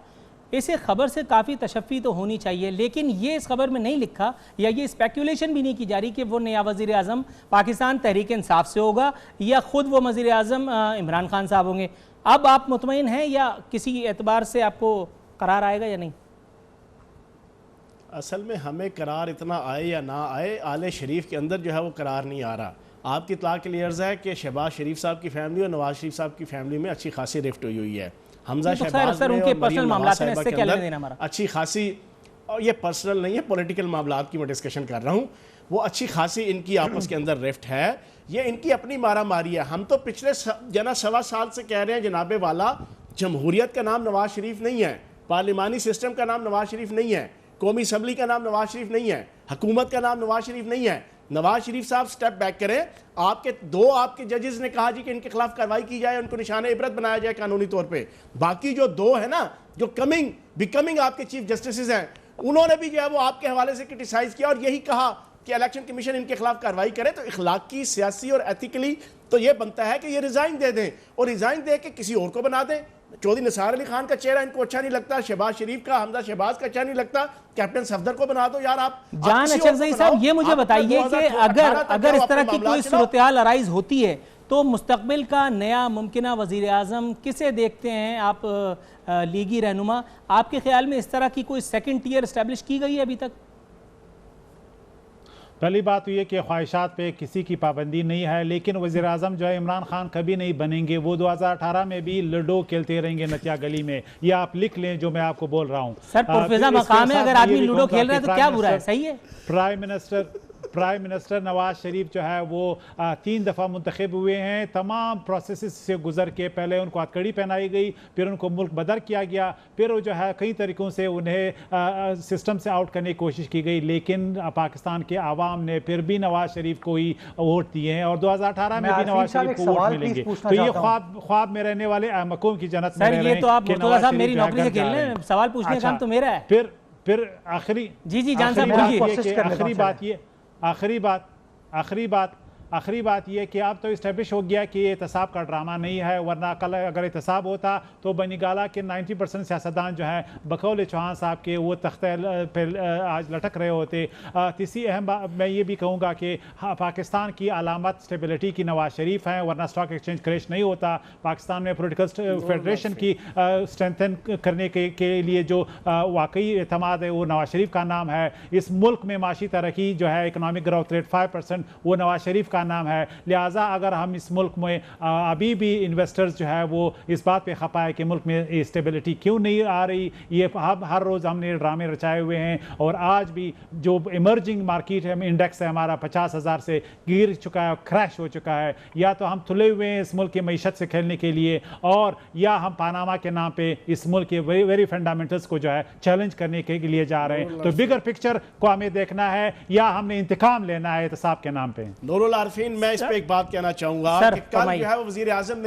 इस खबर से काफ़ी तशफ़ी तो होनी चाहिए, लेकिन ये इस खबर में नहीं लिखा, या ये स्पेकुलेशन भी नहीं की जा रही कि वो नया वज़ीर आज़म पाकिस्तान तहरीक इंसाफ से होगा, या ख़ुद वो वज़ीर आज़म इमरान खान साहब होंगे। अब आप मुतमईन हैं, या किसी एतबार से आपको करार आएगा या नहीं? असल में हमें करार इतना आए या ना आए, आले शरीफ के अंदर जो है वो करार नहीं आ रहा। आपकी इत्तला के लिए अर्ज़ है कि शहबाज शरीफ साहब की फैमिली और नवाज शरीफ साहब की फैमिली में अच्छी खासी रिफ्ट हुई है। हमजा शहबाज सर उनके पर्सनल मामलात में इससे क्या लेना देना हमारा? अच्छी खासी, और ये पर्सनल नहीं है, पॉलिटिकल मामलात की मैं डिस्कशन कर रहा हूँ। वो अच्छी खासी इनकी आपस के अंदर रिफ्ट है, ये इनकी अपनी मारा मारी है। हम तो पिछले 1.25 साल से कह रहे हैं जनाबे वाला, जमहूरियत का नाम नवाज शरीफ नहीं है, पार्लिमानी सिस्टम का नाम नवाज शरीफ नहीं है, कौमी असम्बली का नाम नवाज शरीफ नहीं है, हुकूमत का नाम नवाज शरीफ नहीं है। नवाज शरीफ साहब स्टेप बैक करें। आपके जजेस ने कहा जी कि इनके खिलाफ कार्रवाई की जाए, उनको निशाने इबरत बनाया जाए कानूनी तौर पे। बाकी जो 2 है ना, जो बिकमिंग आपके चीफ जस्टिस हैं, उन्होंने भी जो है वो आपके हवाले से क्रिटिसाइज किया और यही कहा कि इलेक्शन कमीशन इनके खिलाफ कार्रवाई करे। तो इखलाकी, सियासी और एथिकली तो ये बनता है कि ये रिजाइन दे दें, और रिजाइन दे के किसी और को बना दें। चौधरी निसार अली खान का चेहरा इनको अच्छा नहीं लगता, शहबाज शरीफ का, हमजा शहबाज का अच्छा नहीं लगता, कैप्टन सफदर को बना दो यार। आप जान अचरज़ई साहब, ये मुझे बताइए कि अगर इस तरह की कोई सूरत-ए-हाल अराइज होती है तो मुस्तकबिल का नया मुमकिना वज़ीर आज़म किसे देखते हैं आप, लीगी रहनुमा? आपके ख्याल में इस तरह की कोई सेकंड टियर एस्टेब्लिश की गई है अभी तक? पहली बात तो ये कि ख्वाहिशात पे किसी की पाबंदी नहीं है, लेकिन वज़ीर आज़म जो है इमरान खान कभी नहीं बनेंगे। वो 2018 में भी लूडो खेलते रहेंगे नतिया गली में। ये आप लिख लें जो मैं आपको बोल रहा हूँ। सर पुरफिजा मकाम है, अगर आदमी लूडो खेल रहा है तो क्या बुरा है? सही है। प्राइम मिनिस्टर नवाज शरीफ जो है वो 3 दफ़ा मुंतखब हुए हैं। तमाम प्रोसेस से गुजर के पहले उनको हथकड़ी पहनाई गई, फिर उनको मुल्क बदर किया गया, फिर वो जो है कई तरीक़ों से उन्हें सिस्टम से आउट करने की कोशिश की गई, लेकिन पाकिस्तान के आवाम ने फिर भी नवाज शरीफ को ही वोट दिए हैं और 2018 में भी नवाज शरीफ को वोट मिलेंगे। तो ये ख्वाब में रहने वाले अहमकों की जन्नत में रह रहे हैं। तो आप मुर्तज़ा साहब मेरी नौकरी से खेल रहे हैं, सवाल पूछने का काम तो मेरा है। फिर आखिरी जी जान साहब आखिरी बात ये कि अब तो इस्टेब्लिश हो गया कि ये एहतसाब का ड्रामा नहीं है, वरना कल अगर एहतसाब होता तो बनीगाला के 90% सियासतदान जो हैं बकौल चौहान साहब के वो तख्ते पे आज लटक रहे होते। तीसरी अहम बात मैं ये भी कहूँगा कि पाकिस्तान की अलामत स्टेबिलिटी की नवाज शरीफ हैं, वरना स्टॉक एक्सचेंज क्रैश नहीं होता। पाकिस्तान में पोलिटिकल फेडरेशन की स्ट्रेंथन करने के लिए जो वाकई एतमाद है वो नवाज शरीफ का नाम है। इस मुल्क में माशी तरक्की जो है इकनॉमिक ग्रोथ रेट 5% वो नवाज शरीफ का नाम है। लिहाजा अगर हम इस मुल्क में अभी भी इन्वेस्टर्स जो है वो इस बात पे खपा है कि मुल्क में स्टेबिलिटी क्यों नहीं आ रही, ये हर रोज़ हमने ड्रामे रचाए हुए हैं और आज भी जो इमर्जिंग मार्केट है इंडेक्स है हमारा 50,000 से गिर चुका है, क्रैश हो चुका है। या तो हम तुले हुए हैं इस मुल्क की मईशत से खेलने के लिए, और या हम पानामा के नाम पे इस मुल्क के वेरी फंडामेंटल्स को जो है चैलेंज करने के लिए जा रहे हैं। तो बिगर पिक्चर को हमें देखना है या हमने इंतकाम लेना है एहतसाब के नाम पे। नूरुल आरफीन, मैं इस पे एक बात कहना चाहूंगा कि कल जो है वजीर आजम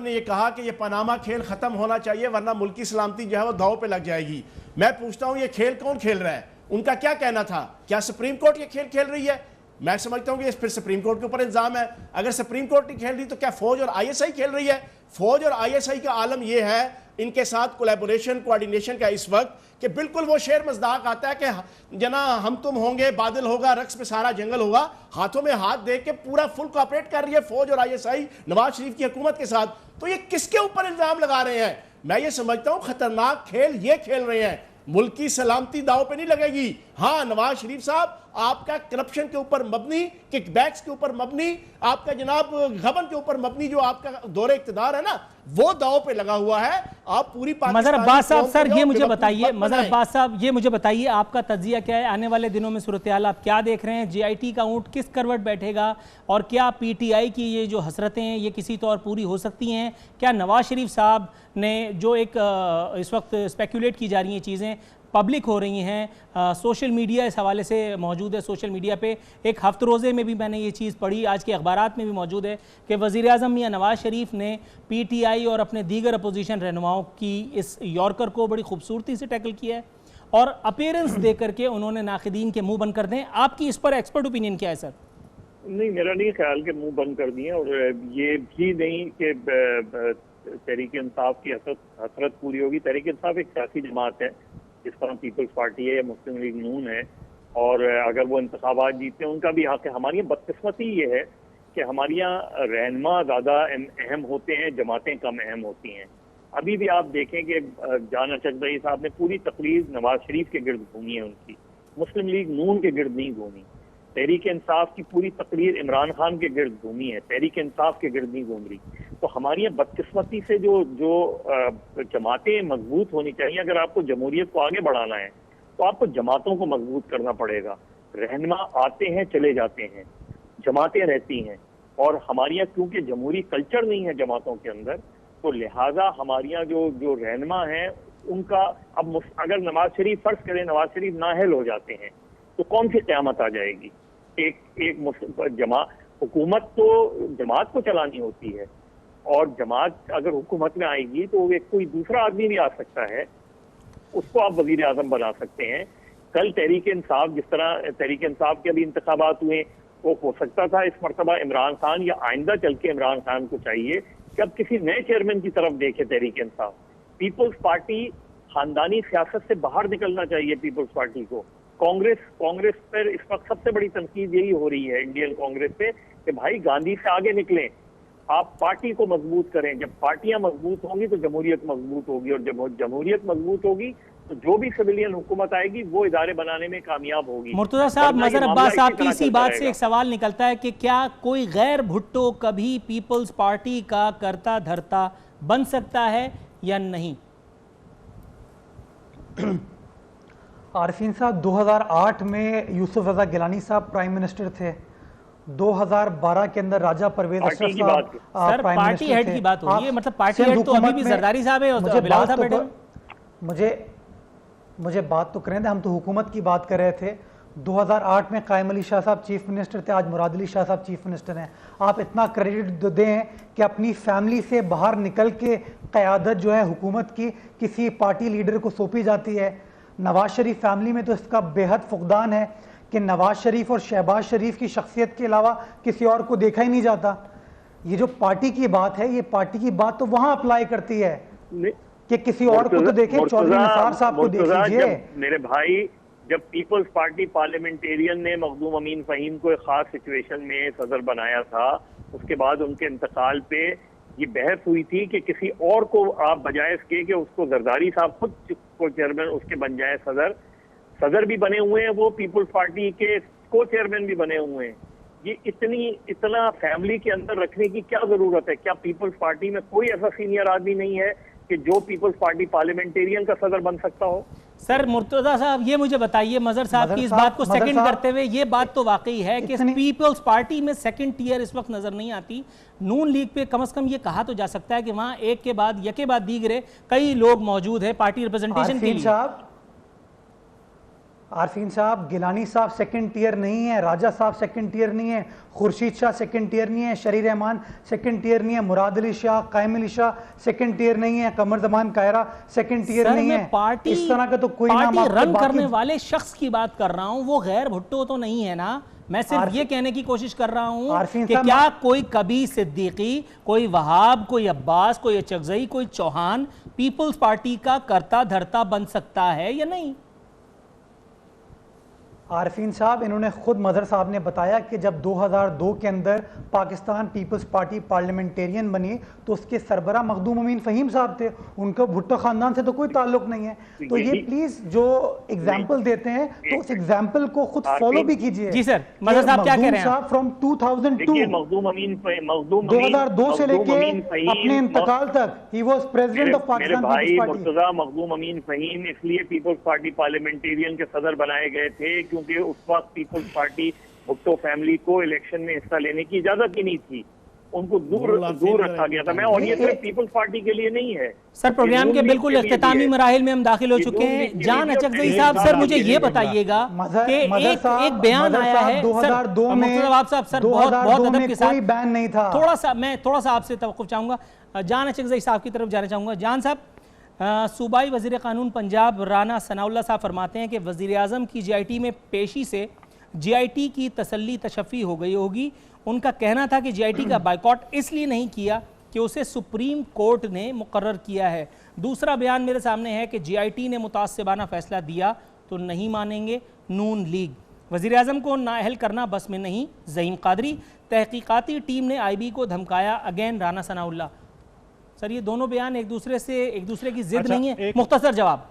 ने ये कहा कि ये पनामा खेल खत्म होना चाहिए वरना मुल्क की सलामती जो है वो दांव पे लग जाएगी। मैं पूछता हूं ये खेल कौन खेल रहा है? उनका क्या कहना था? क्या सुप्रीम कोर्ट ये खेल खेल रही है? मैं समझता हूं कि फिर सुप्रीम कोर्ट के ऊपर इल्जाम है। अगर सुप्रीम कोर्ट नहीं खेल रही तो क्या फौज और ISI खेल रही है? फौज और ISI का आलम यह है, इनके साथ कोलैबोरेशन कोऑर्डिनेशन का इस वक्त कि बिल्कुल वो शेर मज़दाक आता है कि जना हम तुम होंगे, बादल होगा, रक्स पे सारा जंगल होगा, हाथों में हाथ दे के पूरा फुल कोऑपरेट कर रही है फौज और ISI नवाज शरीफ की हुकूमत के साथ। तो ये किसके ऊपर इल्जाम लगा रहे हैं? मैं ये समझता हूं खतरनाक खेल ये खेल रहे हैं। मुल्क की सलामती दाव पे नहीं लगेगी। हाँ, नवाज शरीफ साहब आपका करप्शन के ऊपर मबनी, किकबैक्स के ऊपर मबनी, आपका जनाब गबन के ऊपर मबनी जो आपका दौरे इख्तिदार है ना, वो दाव पे लगा हुआ है। आप पूरी मजहर अब्बास साहब सर ये मुझे बताइए, मजहर अब्बास साहब ये मुझे बताइए आपका तज्जिया क्या है? आने वाले दिनों में सूरत हाल आप क्या देख रहे हैं? JIT का ऊँट किस करवट बैठेगा और क्या PTI की ये जो हसरतें हैं ये किसी तौर पूरी हो सकती हैं? क्या नवाज शरीफ साहब ने जो एक इस वक्त स्पेकुलेट की जा रही हैं चीज़ें पब्लिक हो रही हैं, सोशल मीडिया इस हवाले से मौजूद है, सोशल मीडिया पे एक हफ्ते रोज़े में भी मैंने ये चीज़ पढ़ी, आज के अखबारात में भी मौजूद है कि वज़ीर आज़म मियां नवाज शरीफ ने PTI और अपने दीगर अपोजिशन रहनुमाओं की इस यॉर्कर को बड़ी खूबसूरती से टैकल किया है और अपीयरेंस दे करके उन्होंने नाक़िदीन के मुँह बंद कर दें। आपकी इस पर एक्सपर्ट ओपिनियन क्या है सर? नहीं, मेरा नहीं ख्याल के मुँह बंद कर दिए, और ये भी नहीं कि तहरीक इंसाफ की हसरत पूरी होगी। तहरीक इंसाफ एक सियासी जमात है जिस तरह पीपल्स पार्टी है या मुस्लिम लीग नून है, और अगर वो इंतखाबात जीतते हैं उनका भी हक है। हमारी बदकिस्मती ये है कि हमारे यहाँ रहनुमा ज़्यादा अहम होते हैं, जमातें कम अहम होती हैं। अभी भी आप देखें कि जान अशरफ साहब ने पूरी तकरीर नवाज शरीफ के गिर्द घूमी है, उनकी मुस्लिम लीग नून के गिर्द नहीं घूमी। तहरीक इंसाफ की पूरी तकरीर इमरान खान के गिर्द घूमी है, तहरीक इंसाफ के गिर्द नहीं घूम रही। तो हमारी यहाँ बदकिस्मती से जो जमातें मजबूत होनी चाहिए। अगर आपको जमहूरियत को आगे बढ़ाना है तो आपको जमातों को मजबूत करना पड़ेगा। रहनुमा आते हैं चले जाते हैं, जमातें रहती हैं, और हमारे यहाँ क्योंकि जमहूरी कल्चर नहीं है जमातों के अंदर, तो लिहाजा हमारे यहाँ जो रहनुमा हैं उनका अब अगर नवाज शरीफ फर्ज करें नवाज शरीफ नाअहल हो जाते हैं तो कौन सी क़यामत आ जाएगी? हुकूमत तो जमात को चलानी होती है, और जमात अगर हुकूमत में आएगी तो कोई दूसरा आदमी भी आ सकता है, उसको आप वजीर आजम बना सकते हैं। कल तहरीक इंसाफ, जिस तरह तहरीक इंसाफ के अभी इंतखाबात हुए, वो हो सकता था इस मरतबा इमरान खान या आइंदा चल के इमरान खान को चाहिए कि अब किसी नए चेयरमैन की तरफ देखे तहरीक इंसाफ। पीपल्स पार्टी खानदानी सियासत से बाहर निकलना चाहिए पीपल्स पार्टी को। कांग्रेस पर इस वक्त सबसे बड़ी तनकीद यही हो रही है इंडियन कांग्रेस पे कि भाई गांधी से आगे निकलें, आप पार्टी को मजबूत करें। जब पार्टियां मजबूत होंगी तो जमहूरियत मजबूत होगी, और जब जमहूरियत मजबूत होगी तो जो भी सिविलियन हुकूमत आएगी वो इदारे बनाने में कामयाब होगी। मुर्तजा साहब, वरना ये मजहर मामला अब्बास साहब इसी की तरह इसी चलता बात से रहेगा। एक सवाल निकलता है कि क्या कोई गैर भुट्टो कभी पीपल्स पार्टी का करता धरता बन सकता है या नहीं? आरफीन साहब, 2008 में यूसुफ रजा गिलानी साहब प्राइम मिनिस्टर थे, 2012 के अंदर राजा परवेज अशरफ साहब सर पार्टी हेड की बात हो रही है, मतलब पार्टी हेड तो अभी भी जरदारी साहब है और बिलावल साहब बैठे हुए। मुझे बात तो करें, हम तो हुकूमत की बात कर रहे थे। 2008 में कायम अली शाह साहब चीफ मिनिस्टर थे, आज मुराद अली शाह साहब चीफ मिनिस्टर हैं। आप इतना क्रेडिट दें कि अपनी फैमिली से बाहर निकल के क़यादत जो है हुकूमत की किसी पार्टी लीडर को सौंपी जाती है। नवाज शरीफ फैमिली में तो इसका बेहद फुकदान है कि नवाज शरीफ और शहबाज शरीफ की शख्सियत के अलावा किसी और को देखा ही नहीं जाता। ये जो पार्टी की बात है, ये पार्टी की बात तो वहां अप्लाई करती है कि किसी और को तो देखें, चौधरी निसार साहब को देख लीजिए। मेरे भाई, जब पीपल्स पार्टी पार्लियामेंटेरियन ने मखदूम अमीन फ़हीम को एक खास सिचुएशन में सदर बनाया था, उसके बाद उनके इंतकाल पे ये बहस हुई थी कि किसी और को आप बजाय इसके कि उसको जरदारी साहब खुद को चेयरमैन उसके बन जाए सदर भी बने हुए हैं, वो पीपल्स पार्टी के को चेयरमैन भी बने हुए हैं। ये इतना फैमिली के अंदर रखने की क्या जरूरत है? क्या पीपल्स पार्टी में कोई ऐसा सीनियर आदमी नहीं है कि जो पीपल्स पार्टी पार्लियामेंटेरियन का सदर बन सकता हो? सर मुर्तजा साहब, ये मुझे बताइए, मजहर साहब की इस बात को सेकंड करते हुए, ये बात तो वाकई है कि पीपल्स पार्टी में सेकंड टियर इस वक्त नजर नहीं आती। नून लीग पे कम से कम ये कहा तो जा सकता है कि वहां एक के बाद यके बाद दीगरे कई लोग मौजूद है पार्टी रिप्रेजेंटेशन के लिए। आरफीन साहब, गिलानी साहब सेकंड टियर नहीं है, राजा साहब सेकंड टियर नहीं है, खुर्शीद शाह सेकंड टियर नहीं है, शरी रहमान सेकंड टियर नहीं है, मुराद अली शाह, कायम अली शाह सेकंड टियर नहीं है, कमर जमान कायरा सेकंड टियर नहीं है। पार्टी इस तरह का तो कोई नाम पार्टी रन करने वाले शख्स की बात कर रहा हूं, वो गैर भुट्टो तो नहीं है ना। मैं सिर्फ ये कहने की कोशिश कर रहा हूं कि क्या कोई कभी सिद्दीकी, कोई वहाब, कोई अब्बास, कोई अचगजई, कोई चौहान पीपल्स पार्टी का करता धरता बन सकता है या नहीं? आरफीन साहब, इन्होंने खुद मजहर साहब ने बताया कि जब 2002 के अंदर पाकिस्तान पीपल्स पार्टी पार्लियामेंटेरियन बनी तो उसके सरबरा मखदूम अमीन फ़हीम साहब थे, उनको भुट्टो खानदान से तो कोई ताल्लुक नहीं है। तो ये प्लीज जो एग्जाम्पल देते हैं तो उस एग्जाम्पल को खुद फॉलो भी कीजिए। जी सर, मजहर साहब क्या कह रहे हैं? फ्रॉम 2002 से लेके अपने इंतकाल तक ही was president of Pakistan Peoples Party. Murtaza Makhdoom Amin Fahim इसलिए पीपल्स पार्टी पार्लियामेंटेरियन के सदर बनाए गए थे क्योंकि उस वक्त पीपल्स पार्टी भुट्टो फैमिली को इलेक्शन में हिस्सा लेने की इजाजत ही नहीं थी, उनको दूर रखा गया था। मैं और ये सिर्फ पीपल्स पार्टी के लिए नहीं है सर। प्रोग्राम के बिल्कुल इख्तितामी मराहिल में हम दाखिल हो चुके हैं। जान अचगजई साहब, सर मुझे ये बताइएगा कि एक बयान आया है 2002 में, साहब सर बहुत अदब के साथ, कोई बैन नहीं था। मैं थोड़ा सा आपसे तवक्कुफ चाहूंगा, जान अचगजई साहब की तरफ जाना चाहूंगा। जान साहब, सूबाई वज़ीर क़ानून पंजाब राना सनाउल्लाह साहब फरमाते हैं कि वज़ीर आज़म की GIT में पेशी से GIT की तसल्ली तशफ़ी हो गई होगी। उनका कहना था कि GIT का बाइकॉट इसलिए नहीं किया कि उसे सुप्रीम कोर्ट ने मुकर्रर किया है। दूसरा बयान मेरे सामने है कि GIT ने मुतासिबाना फ़ैसला दिया तो नहीं मानेंगे नून लीग। वज़ीर आज़म को नाअहल करना बस में नहीं, ज़हीम क़ादरी, तहकीकाती टीम ने IB को धमकाया, अगेन राना सनाउल्लाह। सर ये दोनों बयान एक दूसरे की जिद नहीं है? मुख्तसर जवाब।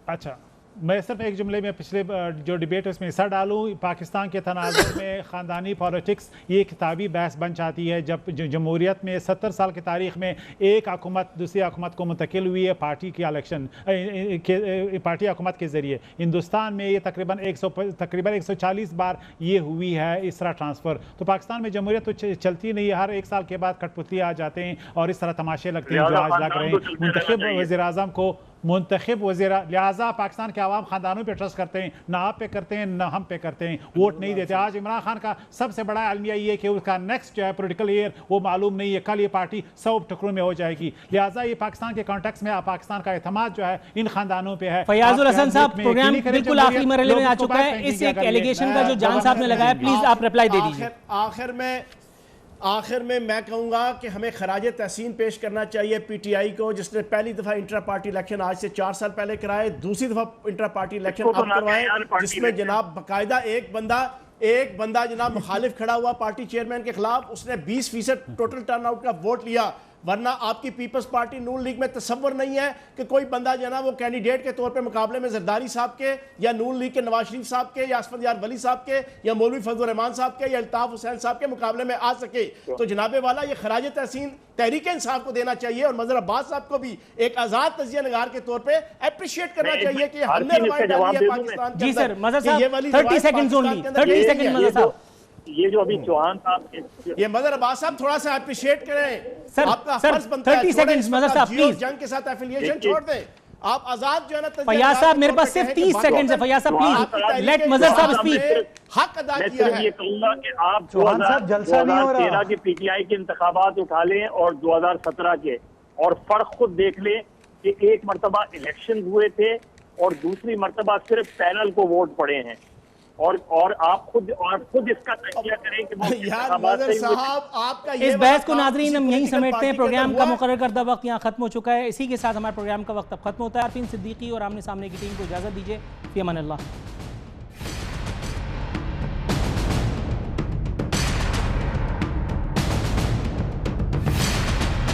अच्छा, मैं सिर्फ एक जुमले में पिछले जो डिबेट है उसमें हिस्सा डालूँ। पाकिस्तान के तनाज़ुर में ख़ानदानी पॉलिटिक्स ये किताबी बहस बन जाती है। जब जमहूरियत में 70 साल की तारीख़ में एक हुकूमत दूसरी हुकूमत को मुंतकिल हुई है पार्टी की इलेक्शन पार्टी हुकूमत के ज़रिए। हिंदुस्तान में ये तकरीबन 140 बार ये हुई है इस तरह ट्रांसफ़र। तो पाकिस्तान में जमहूरियत तो चलती नहीं है, हर एक साल के बाद कठपुतली आ जाते हैं और इस तरह तमाशे लगते हैं जो आज लग रहे हैं। मुंतखब वज़ीर आज़म को मुंतखब वज़ीर, लिहाजा पाकिस्तान के आवाम खानदानों पे ट्रस्ट करते हैं, ना आप पे करते हैं ना हम पे करते हैं, वोट नहीं देते। आज इमरान खान का सबसे बड़ा अलमिया ये है कि उसका नेक्स्ट जो है पोलिटिकल ईयर वो मालूम नहीं है, कल ये पार्टी 100 टुकड़ों में हो जाएगी। लिहाजा ये पाकिस्तान के कॉन्टेक्स्ट में पाकिस्तान का एतमाद जो है इन खानदानों पे है। फयाजुल हसन साहब, प्रोग्राम बिल्कुल आखिरी मरहले में आ चुका है। इस एक एलिगेशन का जो जान साहब ने लगाया, प्लीज आप रिप्लाई दे दीजिए। आखिर में मैं कहूँगा कि हमें खराज तहसीन पेश करना चाहिए PTI को, जिसने पहली दफ़ा इंट्रा पार्टी इलेक्शन आज से 4 साल पहले कराए, दूसरी दफ़ा इंट्रा पार्टी इलेक्शन अब करवाए, जिसमें जनाब बाकायदा एक बंदा जनाब मुखालिफ खड़ा हुआ पार्टी चेयरमैन के खिलाफ। उसने 20% टोटल टर्नआउट का वोट लिया। वरना आपकी पीपल्स पार्टी नून लीग में तसव्वुर नहीं है कि कोई बंदा जो है ना वो कैंडिडेट के तौर पे मुकाबले में जरदारी साहब के या नून लीग के नवाज शरीफ साहब के या असफद यार वली साहब के या मौलवी फजल रहमान साहब के या अल्ताफ हुसैन साहब के मुकाबले में आ सके। तो जनाबे वाला ये खराज तहसीन तहरीक इंसाफ को देना चाहिए और मजहर अब्बास साहब को भी एक आजाद तजिया नगार के तौर पे अप्रिशिएट करना चाहिए कि हमने रवायत डाली है पाकिस्तान के जी अंदर सर, मजहर कि ये साहब वाली 30 रवायत सेकंड्स पाकिस्तान ओनली, के अंदर 30 नहीं सेकंड है। मजहर साहब। ये जो अभी चौहान साहब ये मदर अब्बास साहब थोड़ा सा अप्रिशिएट करें, सर, आपका सर, फर्ज बनता है 30 छोड़ें seconds, इस मदर वक्त साहब, जियो please। जंग के साथ एफिलिएशन छोड़ दें। आप आजाद जो है ना फैयाज साहब मेरे पास सिर्फ 30 सेकंड है, फैयाज साहब प्लीज लेट मजहर साहब स्पीक। हक अदा मैं किया सिर्फ है। ये कहूंगा कि आप चौहान साहब, जलसा नहीं हो रहा। 2013 के पीटीआई के इंतखाबात उठा लें और 2017 के, और फर्क खुद देख लें कि एक मरतबा इलेक्शन हुए थे और दूसरी मरतबा सिर्फ पैनल को वोट पड़े हैं, और आप खुद इसका तजिया करें कि वो यार इंतखाबात मदर सही हुए थे। साहब आपका इस ये बहस को वाला नाजरीन हम किसी यहीं political समेटते हैं। party के प्रोग्राम अंदर का हुआ। मुकर्रर करदा वक्त यहाँ खत्म हो चुका है। इसी के साथ हमारे प्रोग्राम का वक्त अब खत्म होता है। आरफीन सिद्दीकी और आमने सामने की टीम को इजाज़त दीजिए। फी अमान अल्लाह।